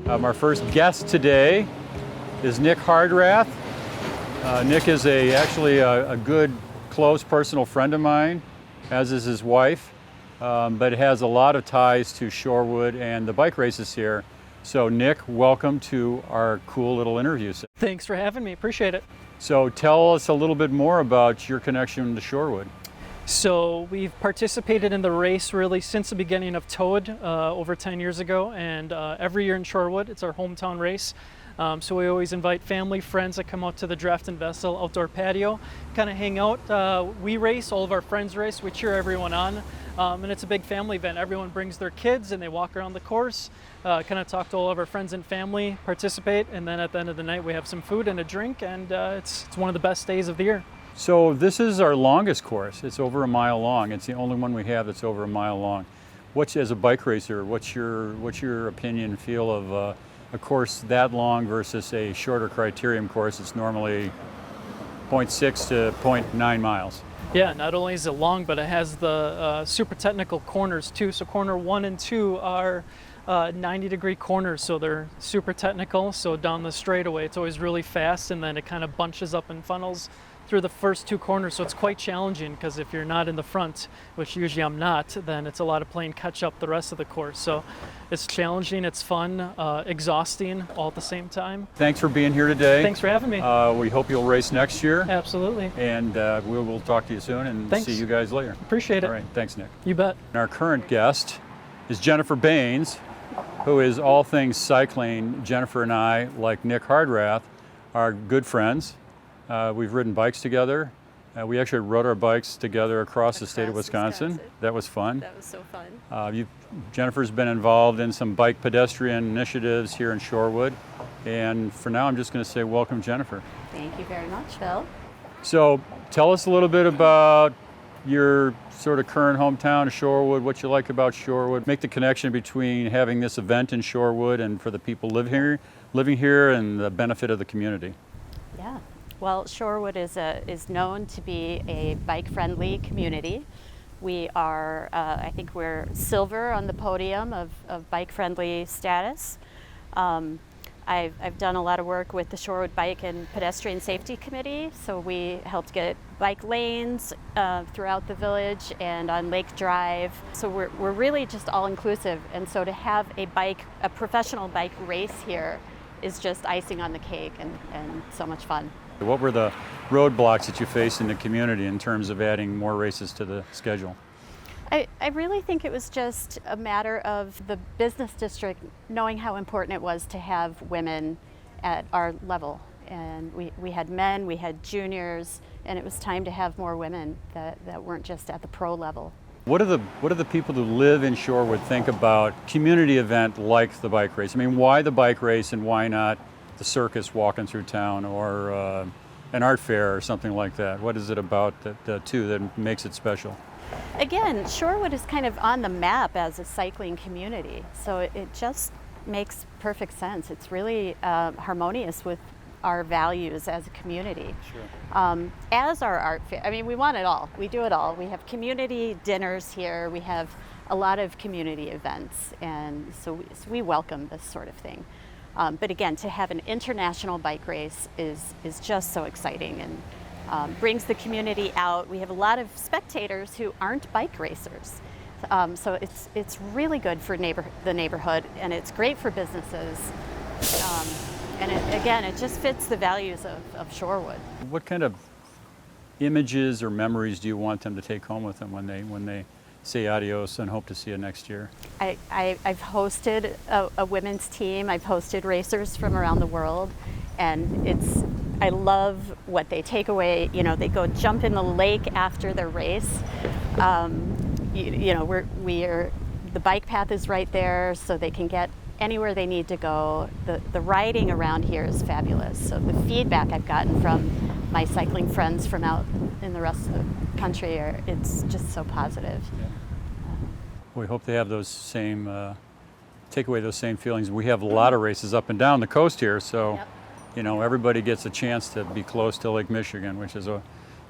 Our first guest today is Nick Hardrath. Nick is actually a good, close personal friend of mine, as is his wife, but has a lot of ties to Shorewood and the bike races here. So Nick, welcome to our cool little interview. Thanks for having me, appreciate it. So tell us a little bit more about your connection to Shorewood. So we've participated in the race really since the beginning of Todd over 10 years ago, and every year in Shorewood, it's our hometown race. So we always invite family, friends that come out to the Draft and Vessel outdoor patio, kind of hang out. We race, all of our friends race, we cheer everyone on, and it's a big family event. Everyone brings their kids and they walk around the course, kind of talk to all of our friends and family, participate, and then at the end of the night we have some food and a drink, and it's one of the best days of the year. So this is our longest course. It's over a mile long. It's the only one we have that's over a mile long. As a bike racer, what's your opinion, feel of a course that long versus a shorter Criterium course? It's normally 0.6 to 0.9 miles. Yeah, not only is it long, but it has the super technical corners too. So corner 1 and 2 are 90-degree corners, so they're super technical. So down the straightaway, it's always really fast, and then it kind of bunches up and funnels through the first 2 corners. So it's quite challenging, because if you're not in the front, which usually I'm not, then it's a lot of playing catch up the rest of the course. So it's challenging, it's fun, exhausting all at the same time. Thanks for being here today. Thanks for having me. We hope you'll race next year. Absolutely. And we'll talk to you soon and Thanks. See you guys later. Appreciate it. All right, thanks, Nick. You bet. Our current guest is Jennifer Baynes, who is all things cycling. Jennifer and I, like Nick Hardrath, are good friends. We've ridden bikes together. We actually rode our bikes together across the state of Wisconsin. That was fun. That was so fun. Jennifer's been involved in some bike pedestrian initiatives here in Shorewood. And for now, I'm just going to say welcome, Jennifer. Thank you very much, Phil. So tell us a little bit about your sort of current hometown of Shorewood, what you like about Shorewood. Make the connection between having this event in Shorewood and for the people living here and the benefit of the community. Yeah. Well, Shorewood is known to be a bike-friendly community. We are, I think we're silver on the podium of bike-friendly status. I've done a lot of work with the Shorewood Bike and Pedestrian Safety Committee, so we helped get bike lanes throughout the village and on Lake Drive. So we're really just all-inclusive, and so to have a professional bike race here is just icing on the cake and so much fun. What were the roadblocks that you faced in the community in terms of adding more races to the schedule? I really think it was just a matter of the business district knowing how important it was to have women at our level. And we had men, we had juniors, and it was time to have more women that weren't just at the pro level. What do the people who live in Shorewood think about community event like the bike race? I mean, why the bike race and why not the circus walking through town or an art fair or something like that? What is it about that makes it special? Again, Shorewood is kind of on the map as a cycling community, so it just makes perfect sense. It's really harmonious with our values as a community. Sure. As our art fair, I mean, we want it all. We do it all. We have community dinners here. We have a lot of community events, and so we welcome this sort of thing. But again, to have an international bike race is just so exciting and brings the community out. We have a lot of spectators who aren't bike racers. So it's really good for the neighborhood, and it's great for businesses. And it just fits the values of Shorewood. What kind of images or memories do you want them to take home with them when they say adios and hope to see you next year? I've hosted a women's team. I've hosted racers from around the world, and I love what they take away. You know, they go jump in the lake after the race. The bike path is right there, so they can get anywhere they need to go. The riding around here is fabulous. So the feedback I've gotten from my cycling friends from out in the rest of the country it's just so positive. Yeah. We hope they have those same, take away those same feelings. We have a lot of races up and down the coast here, so Yep. you know, everybody gets a chance to be close to Lake Michigan, which is a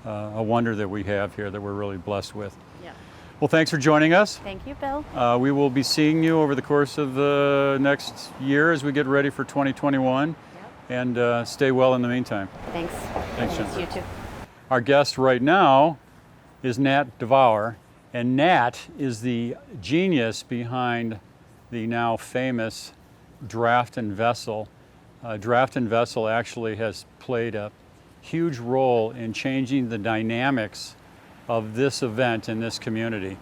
wonder that we have here that we're really blessed with. Yeah. Well, thanks for joining us. Thank you, Bill. We will be seeing you over the course of the next year as we get ready for 2021. And stay well in the meantime. Thanks. Thanks, Jennifer. You too. Our guest right now is Nat Davauer, and Nat is the genius behind the now famous Draft and Vessel. Draft and Vessel actually has played a huge role in changing the dynamics of this event in this community.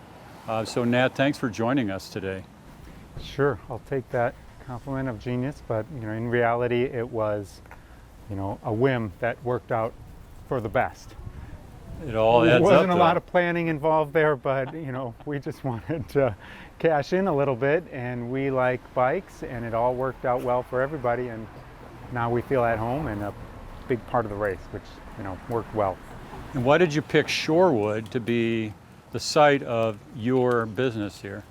So Nat, thanks for joining us today. Sure, I'll take that compliment of genius, but in reality it was a whim that worked out for the best. It all adds There up. wasn't a though. lot of planning involved there, but we just wanted to cash in a little bit, and we like bikes, and it all worked out well for everybody, and now we feel at home and a big part of the race, which worked well. And why did you pick Shorewood to be the site of your business here?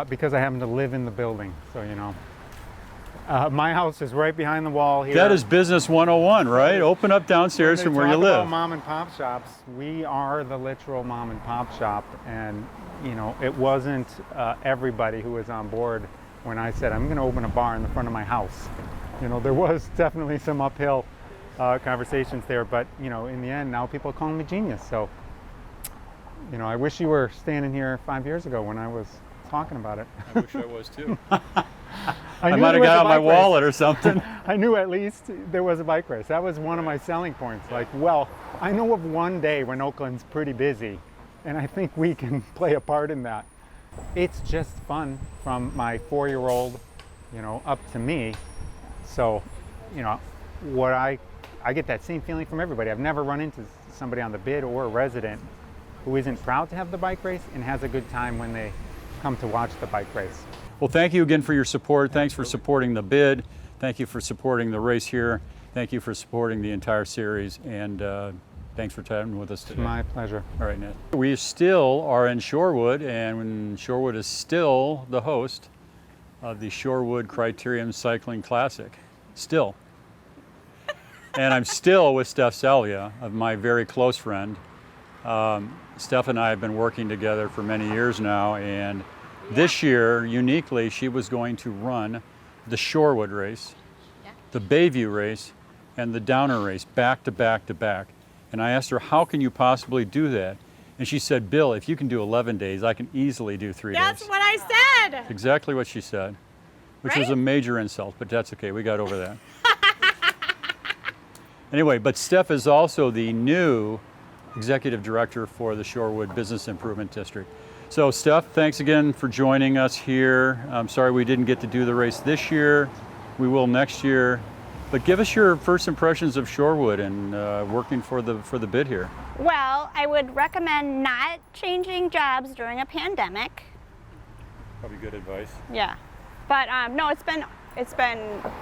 Because I happen to live in the building, so my house is right behind the wall here. That is business 101, right? Open up downstairs from where you When they talk live. about mom and pop shops, we are the literal mom and pop shop, and it wasn't everybody who was on board when I said I'm going to open a bar in the front of my house. There was definitely some uphill conversations there, but in the end, now people are calling me genius. So I wish you were standing here 5 years ago when I was talking about it. I wish I was too. I I knew might there have was got a out my bike race. wallet or something. I knew at least there was a bike race. That was one of my selling points. Like, well, I know of one day when Oakland's pretty busy, and I think we can play a part in that. It's just fun from my 4-year-old, up to me. So, what I get that same feeling from everybody. I've never run into somebody on the bid or a resident who isn't proud to have the bike race and has a good time when they come to watch the bike race. Well, thank you again for your support. Thanks for supporting the bid. Thank you for supporting the race here. Thank you for supporting the entire series. And thanks for chatting with us today. My pleasure. All right, Nat. We still are in Shorewood, and Shorewood is still the host of the Shorewood Criterium Cycling Classic. Still. And I'm still with Steph Salia, of my very close friend. Steph and I have been working together for many years now, and this year, uniquely, she was going to run the Shorewood race, the Bayview race, and the Downer race back to back to back. And I asked her, how can you possibly do that? And she said, Bill, if you can do 11 days, I can easily do 3 days. That's what I said. Exactly what she said, which was Right? a major insult, but that's okay. We got over that. Anyway, but Steph is also the new executive director for the Shorewood Business Improvement District. So Steph, thanks again for joining us here. I'm sorry we didn't get to do the race this year. We will next year. But give us your first impressions of Shorewood and working for the bid here. Well, I would recommend not changing jobs during a pandemic. Probably good advice. Yeah, but no, it's been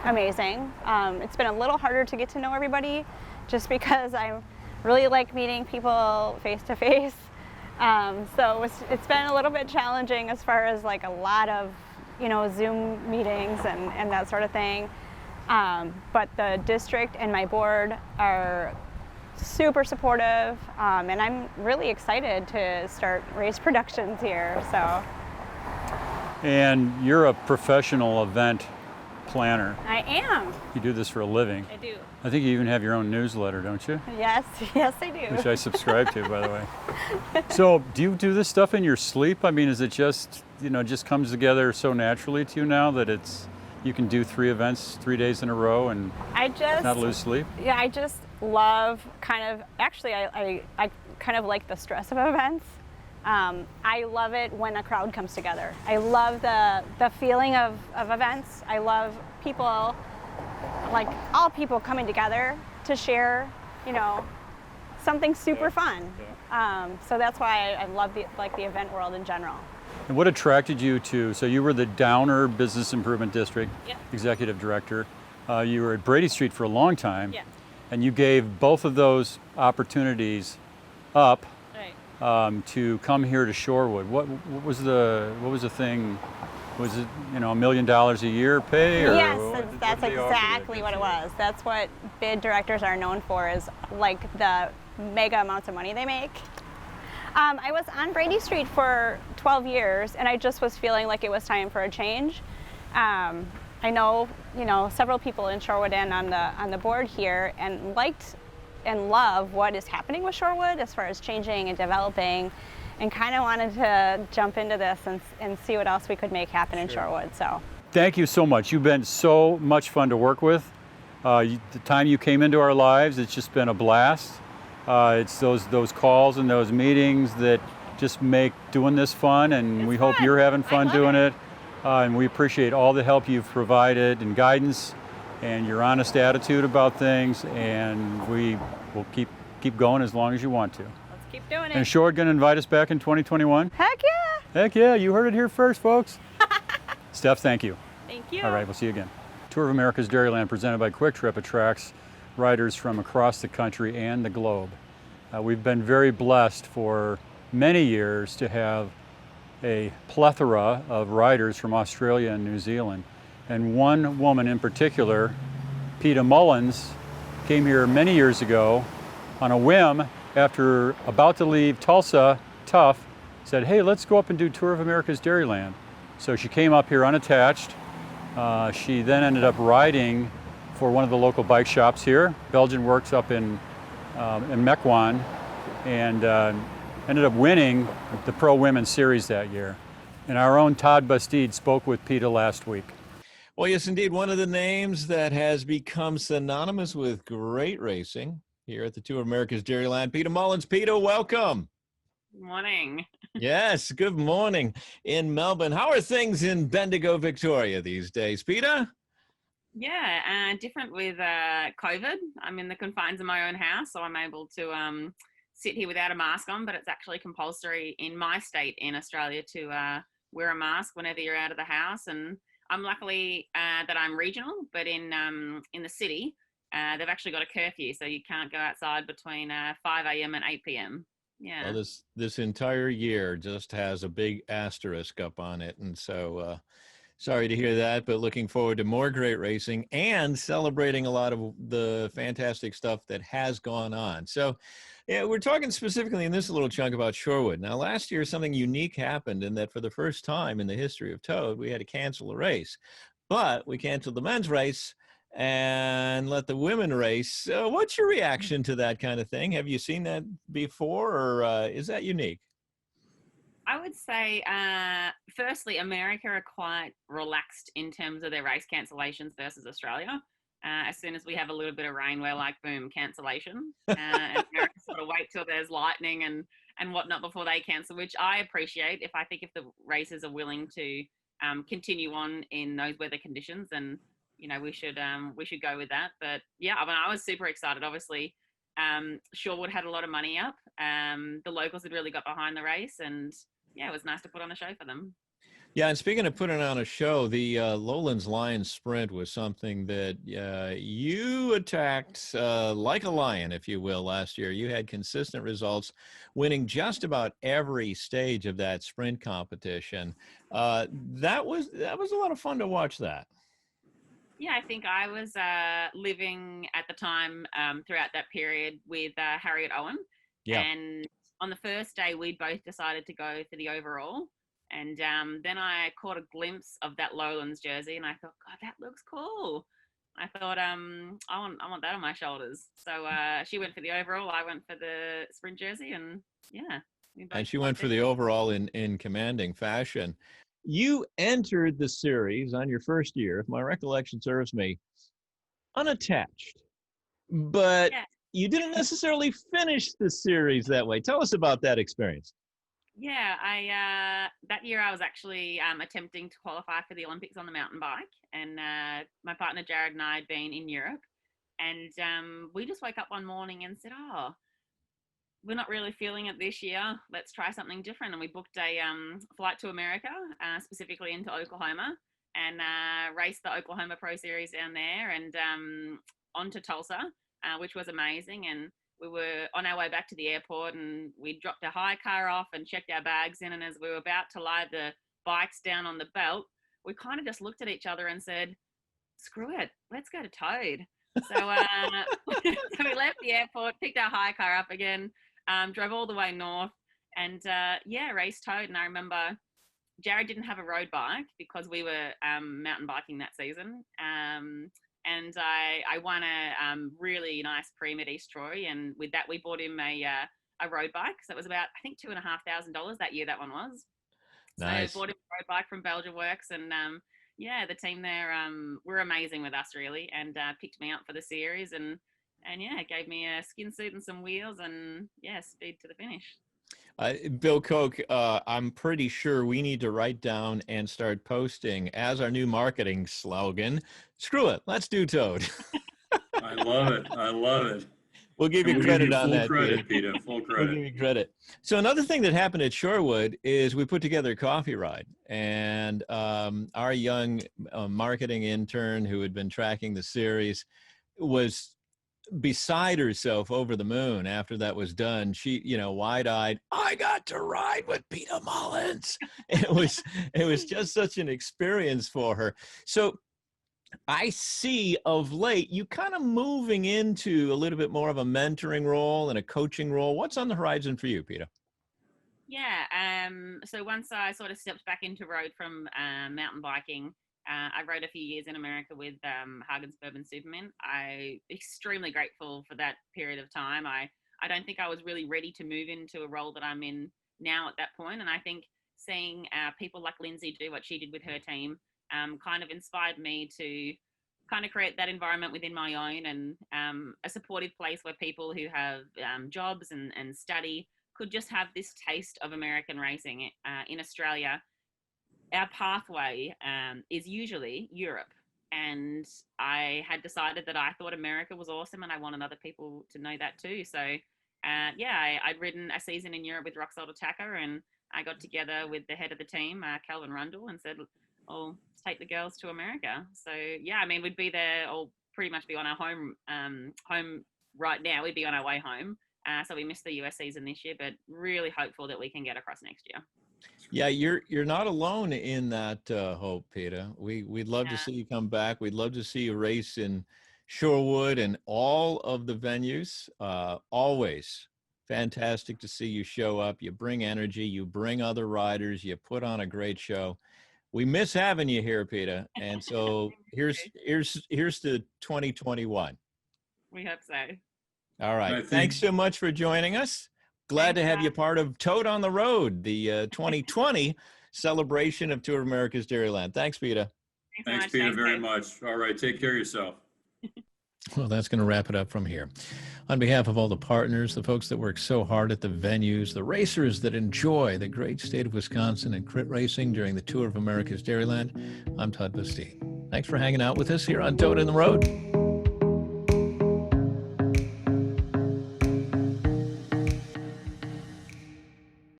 amazing. It's been a little harder to get to know everybody, just because I really like meeting people face to face. So it's been a little bit challenging as far as like a lot of Zoom meetings and that sort of thing. But the district and my board are super supportive, and I'm really excited to start race productions here. So And you're a professional event planner. I am. You do this for a living. I do. I think you even have your own newsletter, don't you? Yes, yes, I do. Which I subscribe to, by the way. So, do you do this stuff in your sleep? I mean, is it just, just comes together so naturally to you now that you can do 3 events 3 days in a row and not lose sleep? Yeah, I just love actually I kind of like the stress of events. I love it when a crowd comes together. I love the feeling of events. I love people, like all people coming together to share, something super fun. So that's why I love the event world in general. And what attracted you to, so you were the Downer Business Improvement District Yep. Executive Director. You were at Brady Street for a long time. Yeah. And you gave both of those opportunities up Right. to come here to Shorewood. What was the thing? Was it $1 million a year pay? Or Yes, what that's did they offer you? exactly what it was. That's what bid directors are known for, is like the mega amounts of money they make. I was on Brady Street for 12 years, and I just was feeling like it was time for a change. I know, several people in Shorewood and on the board here, and liked and love what is happening with Shorewood as far as changing and developing, and kind of wanted to jump into this and see what else we could make happen in Shorewood. So. Thank you so much. You've been so much fun to work with. The time you came into our lives, it's just been a blast. It's those calls and those meetings that just make doing this fun, and we hope you're having fun doing it. And we appreciate all the help you've provided and guidance and your honest attitude about things, and we will keep going as long as you want to. Let's keep doing it. And Shorewood going to invite us back in 2021? Heck yeah! Heck yeah, you heard it here first, folks. Steph, thank you. Thank you. All right, we'll see you again. Tour of America's Dairyland presented by Quick Trip attracts riders from across the country and the globe. We've been very blessed for many years to have a plethora of riders from Australia and New Zealand. And one woman in particular, Peta Mullens, came here many years ago on a whim after about to leave Tulsa, tough, said, hey, let's go up and do Tour of America's Dairyland. So she came up here unattached. She then ended up riding for one of the local bike shops here. Belgian Works up in Mequon, and ended up winning the Pro Women's Series that year. And our own Todd Busteed spoke with Peta last week. Well, yes, indeed. One of the names that has become synonymous with great racing here at the Tour of America's Dairyland. Peta Mullens. Peta, welcome. Good morning. Yes, good morning in Melbourne. How are things in Bendigo, Victoria these days, Peta? Yeah, different with COVID. I'm in the confines of my own house, so I'm able to sit here without a mask on, but it's actually compulsory in my state in Australia to wear a mask whenever you're out of the house. And I'm luckily that I'm regional, but in the city, they've actually got a curfew, so you can't go outside between 5 a.m. and 8 p.m. Yeah. Well, this entire year just has a big asterisk up on it, and so sorry to hear that, but looking forward to more great racing and celebrating a lot of the fantastic stuff that has gone on. So yeah, we're talking specifically in this little chunk about Shorewood. Now, last year, something unique happened in that for the first time in the history of Toad, we had to cancel a race. But we canceled the men's race and let the women race. What's your reaction to that kind of thing? Have you seen that before, or is that unique? I would say, firstly, America are quite relaxed in terms of their race cancellations versus Australia. As soon as we have a little bit of rain, we're like, boom, cancellation. And America sort of wait till there's lightning and whatnot before they cancel, which I appreciate. I think if the races are willing to continue on in those weather conditions, then we should go with that. But yeah, I mean, I was super excited. Obviously, Shorewood had a lot of money up. The locals had really got behind the race, and yeah, it was nice to put on a show for them. Yeah, and speaking of putting on a show, the Lowlands Lions Sprint was something that you attacked like a lion, if you will, last year. You had consistent results, winning just about every stage of that sprint competition. That was a lot of fun to watch that. Yeah, I think I was living at the time throughout that period with Harriet-Owen. Yeah. And on the first day, we both decided to go for the overall. And then I caught a glimpse of that Lowlands jersey, and I thought, God, that looks cool. I thought, I want that on my shoulders. So she went for the overall, I went for the sprint jersey, and yeah. And she went for the overall in commanding fashion. You entered the series on your first year, if my recollection serves me, unattached. But yeah. You didn't necessarily finish the series that way. Tell us about that experience. Yeah, that year I was actually attempting to qualify for the Olympics on the mountain bike, and my partner Jared and I had been in Europe, and we just woke up one morning and said, oh, we're not really feeling it this year. Let's try something different. And we booked a flight to America, specifically into Oklahoma, and raced the Oklahoma Pro Series down there, and on to Tulsa, which was amazing. And we were on our way back to the airport, and we dropped our hire car off and checked our bags in. And as we were about to lie the bikes down on the belt, we kind of just looked at each other and said, screw it, let's go to Toad. So, so we left the airport, picked our hire car up again, drove all the way north, and yeah, raced Toad. And I remember Jared didn't have a road bike because we were mountain biking that season. And I won a really nice Prix East Troy, and with that we bought him a road bike. So it was about, I think, $2,500 that year. That one was. Nice. So bought him a road bike from Belgian Works, and yeah, the team there were amazing with us, really, and picked me up for the series, and yeah, gave me a skin suit and some wheels, and yeah, speed to the finish. Bill Koch, I'm pretty sure we need to write down and start posting as our new marketing slogan. Screw it, let's do Toad. I love it. I love it. We'll give you credit on that. Full credit, Peta. Full credit. We'll give you credit. So another thing that happened at Shorewood is we put together a coffee ride, and our young marketing intern who had been tracking the series was beside herself, over the moon after that was done. She, wide-eyed, I got to ride with Peta Mullens. It was just such an experience for her. So I see of late you kind of moving into a little bit more of a mentoring role and a coaching role. What's on the horizon for you, Peta? Yeah, so once I sort of stepped back into road from mountain biking, I rode a few years in America with Hagen's Bourbon Superman. I'm extremely grateful for that period of time. I don't think I was really ready to move into a role that I'm in now at that point. And I think seeing people like Lindsay do what she did with her team kind of inspired me to kind of create that environment within my own, and a supportive place where people who have jobs and study could just have this taste of American racing. In Australia, our pathway is usually Europe, and I had decided that I thought America was awesome, and I wanted other people to know that too. So yeah, I'd ridden a season in Europe with Roxel Attacker, and I got together with the head of the team, Calvin Rundle, and said, oh, let's take the girls to America. So yeah, I mean, we'd be there, or pretty much be on our home right now. We'd be on our way home. So we missed the US season this year, but really hopeful that we can get across next year. Yeah, you're not alone in that hope, Peta. We'd love to see you come back. We'd love to see you race in Shorewood and all of the venues. Always fantastic to see you show up. You bring energy. You bring other riders. You put on a great show. We miss having you here, Peta. And so here's to 2021. We hope so. All right. Thanks so much for joining us. Glad to have you part of Toad on the Road, the 2020 celebration of Tour of America's Dairyland. Thanks, Peta. Thanks, Peta, very much. All right, take care of yourself. Well, that's going to wrap it up from here. On behalf of all the partners, the folks that work so hard at the venues, the racers that enjoy the great state of Wisconsin and crit racing during the Tour of America's Dairyland, I'm Todd Busteed. Thanks for hanging out with us here on Toad on the Road.